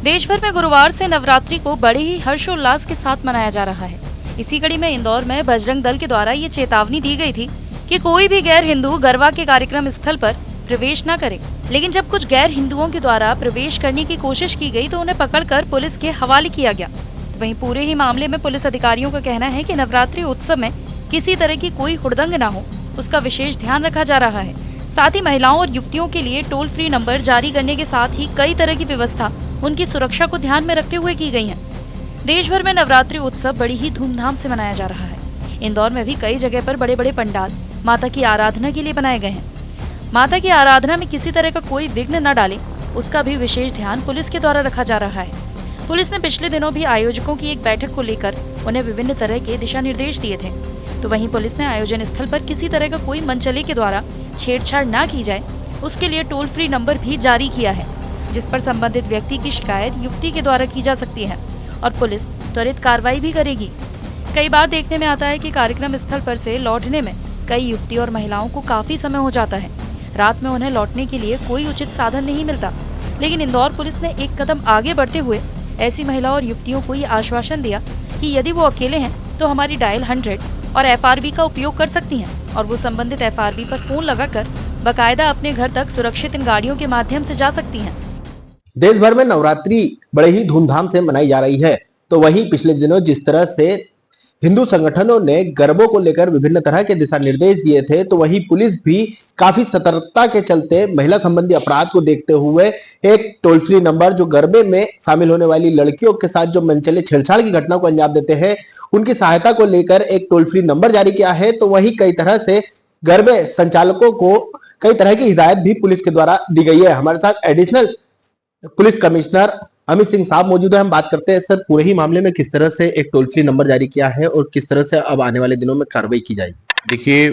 देश भर में गुरुवार से नवरात्रि को बड़े ही हर्षोल्लास के साथ मनाया जा रहा है। इसी कड़ी में इंदौर में बजरंग दल के द्वारा ये चेतावनी दी गई थी कि कोई भी गैर हिंदू गरबा के कार्यक्रम स्थल पर प्रवेश न करे। लेकिन जब कुछ गैर हिंदुओं के द्वारा प्रवेश करने की कोशिश की गई तो उन्हें पकड़कर पुलिस के हवाले किया गया। वहीं पूरे ही मामले में पुलिस अधिकारियों का कहना है कि नवरात्रि उत्सव में किसी तरह की कोई हुड़दंग न हो, उसका विशेष ध्यान रखा जा रहा है। साथ ही महिलाओं और युवतियों के लिए टोल फ्री नंबर जारी करने के साथ ही कई तरह की व्यवस्था उनकी सुरक्षा को ध्यान में रखते हुए की गई है। देश भर में नवरात्रि उत्सव बड़ी ही धूमधाम से मनाया जा रहा है। इंदौर में भी कई जगह पर बड़े बड़े पंडाल माता की आराधना के लिए बनाए गए हैं। माता की आराधना में किसी तरह का कोई विघ्न न डाले, उसका भी विशेष ध्यान पुलिस के द्वारा रखा जा रहा है। पुलिस ने पिछले दिनों भी आयोजकों की एक बैठक को लेकर उन्हें विभिन्न तरह के दिशा निर्देश दिए थे। तो वहीं पुलिस ने आयोजन स्थल पर किसी तरह का कोई मनचले के द्वारा छेड़छाड़ न की जाए, उसके लिए टोल फ्री नंबर भी जारी किया है, जिस पर संबंधित व्यक्ति की शिकायत युवती के द्वारा की जा सकती है और पुलिस त्वरित कार्रवाई भी करेगी। कई बार देखने में आता है कि कार्यक्रम स्थल पर से लौटने में कई युवती और महिलाओं को काफी समय हो जाता है। रात में उन्हें लौटने के लिए कोई उचित साधन नहीं मिलता। लेकिन इंदौर पुलिस ने एक कदम आगे बढ़ते हुए ऐसी महिला और युवतियों को ये आश्वासन दिया कि यदि वो अकेले हैं तो हमारी डायल 100 और FRB का उपयोग कर सकती हैं और वो संबंधित FRB पर फोन लगाकर बकायदा अपने घर तक सुरक्षित इन गाड़ियों के माध्यम से जा सकती हैं। देश भर में नवरात्रि बड़े ही धूमधाम से मनाई जा रही है, तो वहीं पिछले दिनों जिस तरह से हिंदू संगठनों ने गरबों को लेकर विभिन्न तरह के दिशा निर्देश दिए थे, तो वहीं पुलिस भी काफी सतर्कता के चलते महिला संबंधी अपराध को देखते हुए एक टोल फ्री नंबर जो गरबे में शामिल होने वाली लड़कियों के साथ जो मनचले छेड़छाड़ की घटना को अंजाम देते हैं, उनकी सहायता को लेकर एक टोल फ्री नंबर जारी किया है। तो वहीं कई तरह से गरबे संचालकों को कई तरह की हिदायत भी पुलिस के द्वारा दी गई है। हमारे साथ additional police commissioner Amit Singh साहब मौजूद है। हम बात करते हैं सर, पूरे ही मामले में किस तरह से एक टोल फ्री नंबर जारी किया है और किस तरह से अब आने वाले दिनों में कार्रवाई की जाएगी। देखिए,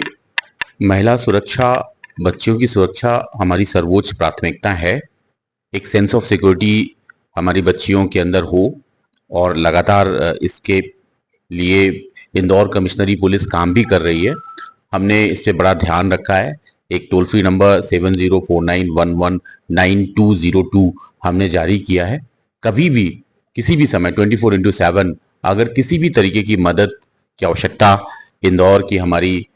महिला सुरक्षा, बच्चियों की सुरक्षा हमारी सर्वोच्च प्राथमिकता है। एक सेंस ऑफ सिक्योरिटी हमारी बच्चियों के अंदर हो और लगातार इसके लिए इंदौर कमिश्नरी पुलिस काम भी कर रही है। हमने इस पे बड़ा ध्यान रखा है। एक टोल फ्री नंबर 7049119202 हमने जारी किया है। कभी भी किसी भी समय 24/7 अगर किसी भी तरीके की मदद की आवश्यकता इंदौर की हमारी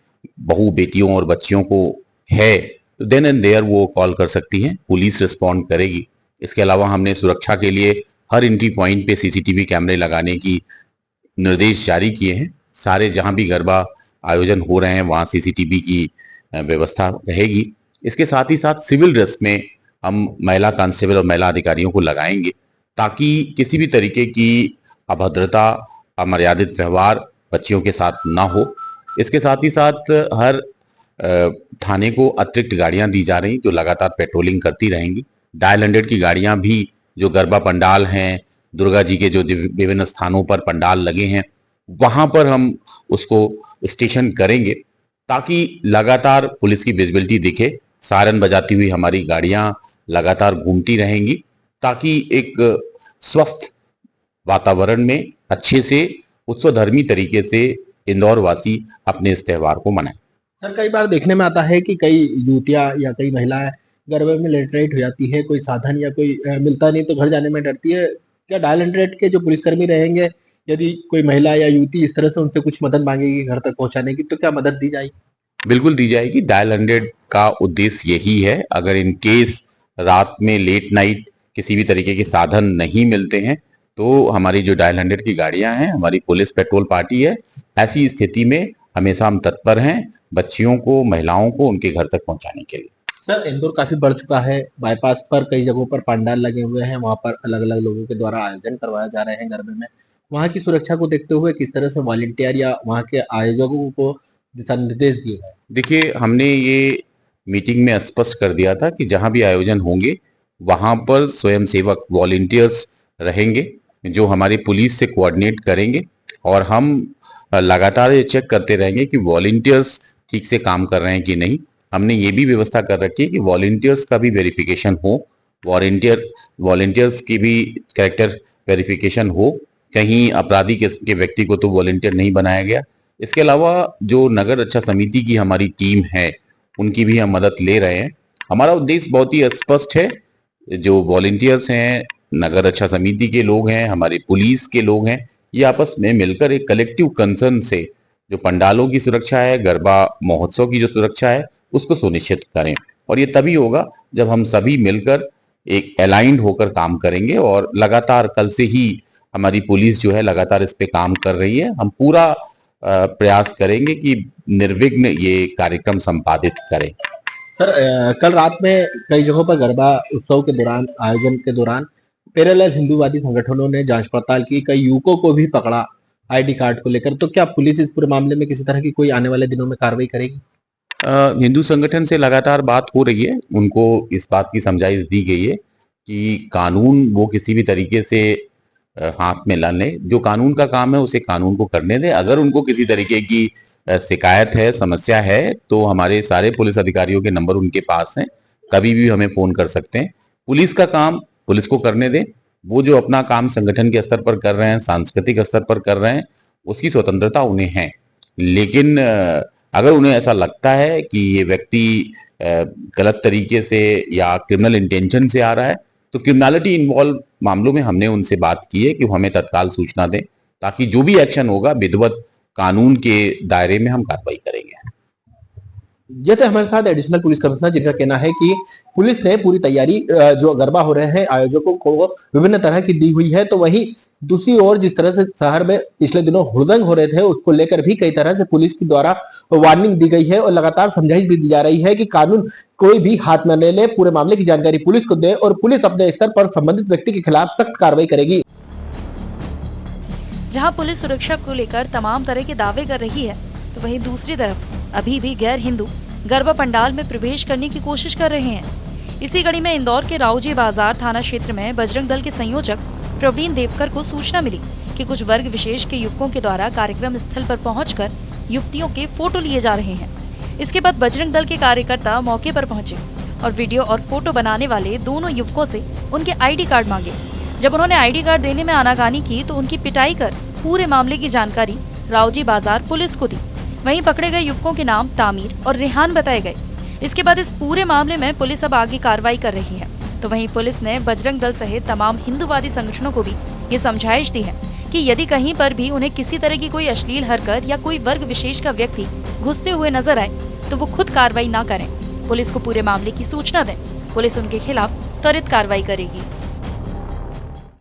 बहू बेटियों और बच्चियों को है तो देन एंड देयर वो कॉल कर सकती हैं, पुलिस रिस्पॉन्ड करेगी। इसके अलावा हमने सुरक्षा के लिए हर एंट्री पॉइंट पे CCTV कैमरे लगाने की निर्देश जारी किए हैं। सारे जहां भी गरबा आयोजन हो रहे हैं वहां CCTV की व्यवस्था रहेगी। इसके साथ ही साथ सिविल ड्रेस में हम महिला कांस्टेबल और महिला अधिकारियों को लगाएंगे ताकि किसी भी तरीके की अभद्रता, अमर्यादित व्यवहार बच्चियों के साथ ना हो। इसके साथ ही साथ हर थाने को अतिरिक्त गाड़ियां दी जा रही जो लगातार पेट्रोलिंग करती रहेंगी। डायल 100 की गाड़ियां भी जो गरबा पंडाल हैं, दुर्गा जी के जो विभिन्न स्थानों पर पंडाल लगे हैं वहां पर हम उसको स्टेशन करेंगे ताकि लगातार पुलिस की विजिबिलिटी दिखे। सायरन बजाती हुई हमारी गाड़ियां लगातार घूमती रहेंगी ताकि एक स्वस्थ वातावरण में अच्छे से उत्सवधर्मी तरीके से इंदौर वासी अपने इस त्योहार को मनाएं। सर, कई बार देखने में आता है कि कई युवतियां या कई महिलाएं गरबे में लेट राइट हो जाती है, कोई साधन या कोई मिलता नहीं तो घर जाने में डरती है। क्या डायल 100 के जो पुलिसकर्मी रहेंगे, यदि कोई महिला या युवती इस तरह से उनसे कुछ मदद मांगेगी घर तक पहुंचाने की, तो क्या मदद दी जाएगी? बिल्कुल दी जाएगी। डायल 100 का उद्देश्य यही है, अगर इन केस रात में लेट नाइट किसी भी तरीके के साधन नहीं मिलते हैं तो हमारी जो डायल 100 की गाड़ियां हैं, हमारी पुलिस पेट्रोल पार्टी है, ऐसी स्थिति में हमेशा हम तत्पर हैं बच्चियों को, महिलाओं को उनके घर तक पहुंचाने के लिए। सर, इंदौर काफी बढ़ चुका है। बाईपास पर कई जगहों पर पंडाल लगे हुए हैं, वहां पर अलग अलग लोगों के द्वारा आयोजन करवाया जा रहे हैं गरबे में। वहां की सुरक्षा को देखते हुए किस तरह से वॉलंटियर या वहां के आयोजकों को दिशा निर्देश दिए गए? देखिए, हमने ये मीटिंग में स्पष्ट कर दिया था कि जहां भी आयोजन होंगे वहां पर स्वयंसेवक वॉलंटियर्स रहेंगे जो हमारी पुलिस से कोऑर्डिनेट करेंगे और हम लगातार ये चेक करते रहेंगे कि वॉलंटियर्स ठीक से काम कर रहे हैं कि नहीं। हमने ये भी व्यवस्था कर रखी है कि वॉलंटियर्स का भी वेरिफिकेशन हो, वॉलंटियर्स की भी कैरेक्टर वेरिफिकेशन हो, कहीं अपराधी के व्यक्ति को तो वॉलंटियर नहीं बनाया गया। इसके अलावा जो नगर रक्षा समिति की हमारी टीम है उनकी भी हम मदद ले रहे हैं। हमारा उद्देश्य बहुत ही स्पष्ट है, जो वॉलंटियर्स हैं नगर रक्षा समिति के लोग हैं, हमारे पुलिस के लोग हैं, ये आपस में मिलकर एक कलेक्टिव कंसर्न से जो पंडालों की सुरक्षा है, गरबा महोत्सव की जो सुरक्षा है, उसको सुनिश्चित करें। और ये तभी होगा जब हम सभी मिलकर एक अलाइंड होकर काम करेंगे। और लगातार कल से ही हमारी पुलिस जो है लगातार इस पे काम कर रही है। हम पूरा प्रयास करेंगे कि निर्विघ्न ये कार्यक्रम संपादित करें। सर कल रात में कई जगहों पर गरबा उत्सव के दौरान आयोजन के दौरान पैरेलल हिंदूवादी संगठनों ने जांच पड़ताल की, कई युवकों को भी पकड़ा आईडी कार्ड को लेकर। तो क्या पुलिस इस पूरे मामले में किसी तरह की कोई आने वाले दिनों में कार्रवाई करेगी? हिंदू संगठन से लगातार बात हो रही है, उनको इस बात की समझाइश दी गई है कि कानून वो किसी भी तरीके से हाथ में न ले। जो कानून का काम है उसे कानून को करने दें। अगर उनको किसी तरीके की शिकायत है, समस्या है, तो हमारे सारे पुलिस अधिकारियों के नंबर उनके पास हैं, कभी भी हमें फोन कर सकते हैं। पुलिस का काम पुलिस को करने दें। वो जो अपना काम संगठन के स्तर पर कर रहे हैं, सांस्कृतिक स्तर पर कर रहे हैं, उसकी स्वतंत्रता उन्हें है। लेकिन अगर उन्हें ऐसा लगता है कि ये व्यक्ति गलत तरीके से या क्रिमिनल इंटेंशन से आ रहा है, तो क्रिमिनलिटी इन्वॉल्व मामलों में हमने उनसे बात की है कि हमें तत्काल सूचना दें, ताकि जो भी एक्शन होगा विधिवत कानून के दायरे में हम कार्रवाई करेंगे। ये थे हमारे साथ एडिशनल पुलिस कमिश्नर, जिनका कहना है कि पुलिस ने पूरी तैयारी जो गरबा हो रहे हैं आयोजकों को विभिन्न तरह की दी हुई है। तो वहीं दूसरी ओर जिस तरह से शहर में पिछले दिनों हुड़दंग हो रहे थे, उसको लेकर भी कई तरह से पुलिस के द्वारा वार्निंग दी गई है और लगातार समझाइश भी दी जा रही है कि कानून कोई भी हाथ में न ले, पूरे मामले की जानकारी पुलिस को दे और पुलिस अपने स्तर पर संबंधित व्यक्ति के खिलाफ सख्त कार्रवाई करेगी। जहां पुलिस सुरक्षा को लेकर तमाम तरह के दावे कर रही है, तो वहीं दूसरी तरफ अभी भी गैर हिंदू गरबा पंडाल में प्रवेश करने की कोशिश कर रहे हैं। इसी कड़ी में इंदौर के रावजी बाजार थाना क्षेत्र में बजरंग दल के संयोजक प्रवीण देवकर को सूचना मिली कि कुछ वर्ग विशेष के युवकों के द्वारा कार्यक्रम स्थल पर पहुंचकर युवतियों के फोटो लिए जा रहे हैं। इसके बाद बजरंग दल के कार्यकर्ता मौके पर पहुंचे और वीडियो और फोटो बनाने वाले दोनों युवकों से उनके आईडी कार्ड मांगे। जब उन्होंने आईडी कार्ड देने में आनाकानी की तो उनकी पिटाई कर पूरे मामले की जानकारी रावजी बाजार पुलिस को दी। वहीं पकड़े गए युवकों के नाम तामीर और रेहान बताए गए। इसके बाद इस पूरे मामले में पुलिस अब आगे कार्रवाई कर रही है। तो वहीं पुलिस ने बजरंग दल सहित तमाम हिंदूवादी संगठनों को भी ये समझाइश दी है कि यदि कहीं पर भी उन्हें किसी तरह की कोई अश्लील हरकत या कोई वर्ग विशेष का व्यक्ति घुसते हुए नजर आए तो वो खुद कार्रवाई न करें, पुलिस को पूरे मामले की सूचना दें। पुलिस उनके खिलाफ त्वरित कार्रवाई करेगी।